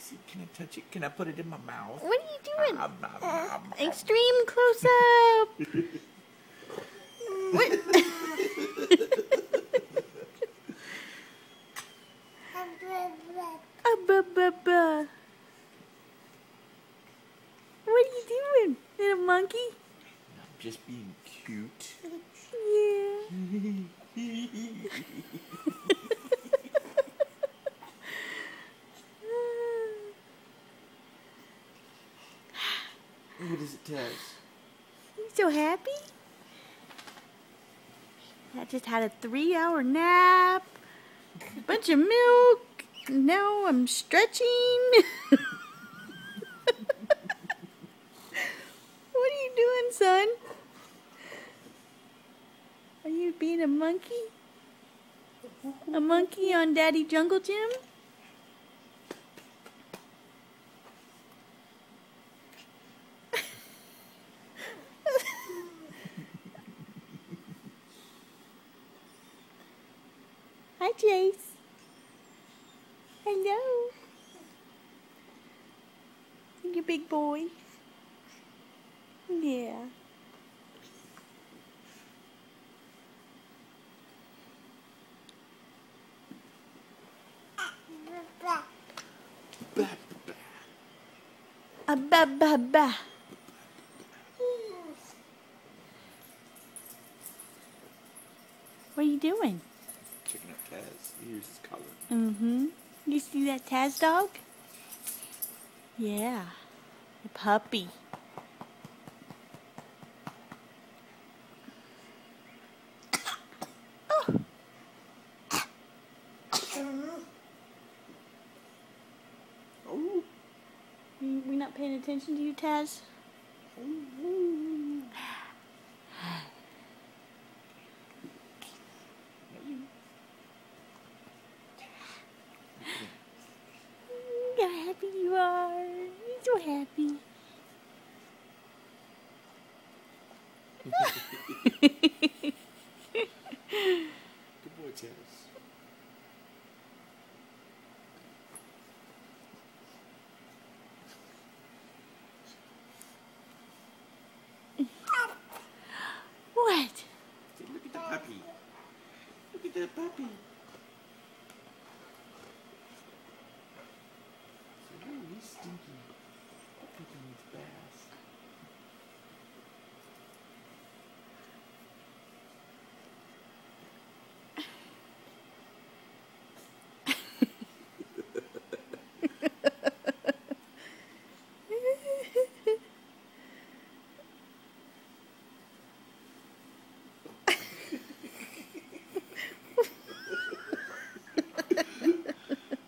see. Can I touch it? Can I put it in my mouth? What are you doing? Nom. Extreme close-up. What? What are you doing, little monkey? I'm just being cute. Yeah. What is it, Taz? You so happy? I just had a 3-hour nap, a bunch of milk, and now I'm stretching. What are you doing, son? Are you being a monkey? A monkey on Daddy Jungle Gym? Hi, Jace. Hello. You big boy. Yeah. Ba. What are you doing? Checking out Taz. Here's his collar. Mm-hmm. You see that Taz dog? Yeah. A puppy. Oh. Oh. We not paying attention to you, Taz? How happy you are. You're so happy. Good boy, Taz. What? See, look at the puppy. Look at that puppy. So, oh, he's stinky. Puppy needs baths.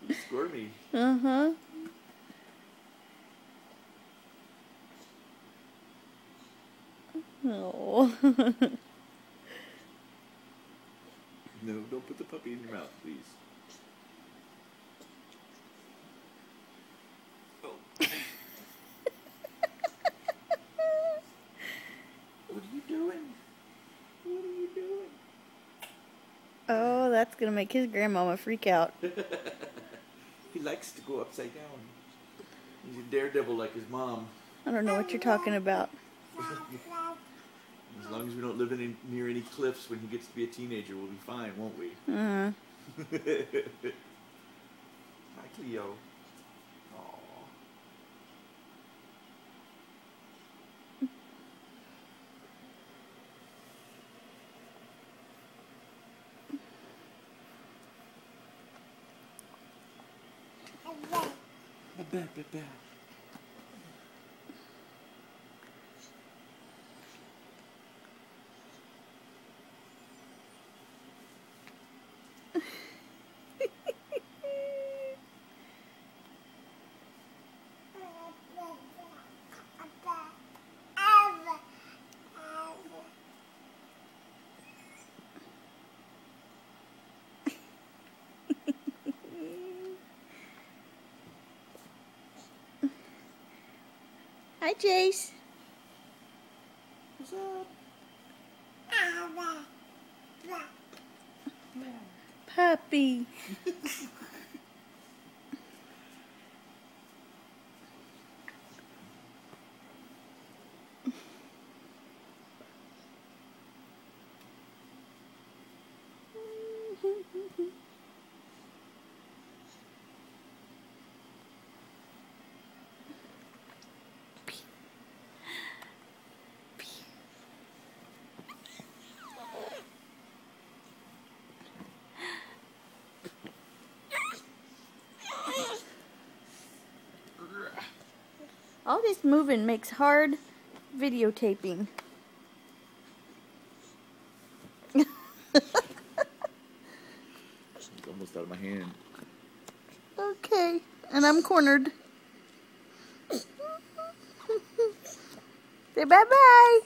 He's squirmy. Uh-huh. Oh. No, don't put the puppy in your mouth, please. Oh. What are you doing? What are you doing? Oh, that's gonna make his grandmama freak out. He likes to go upside down. He's a daredevil like his mom. I don't know what you're talking about. As long as we don't live near any cliffs when he gets to be a teenager, we'll be fine, won't we? Uh-huh. Hi, Cleo. Aww. Ba. Hi, Jace. What's up? Puppy. always moving makes hard videotaping. It's almost out of my hand. Okay, and I'm cornered. Say bye-bye.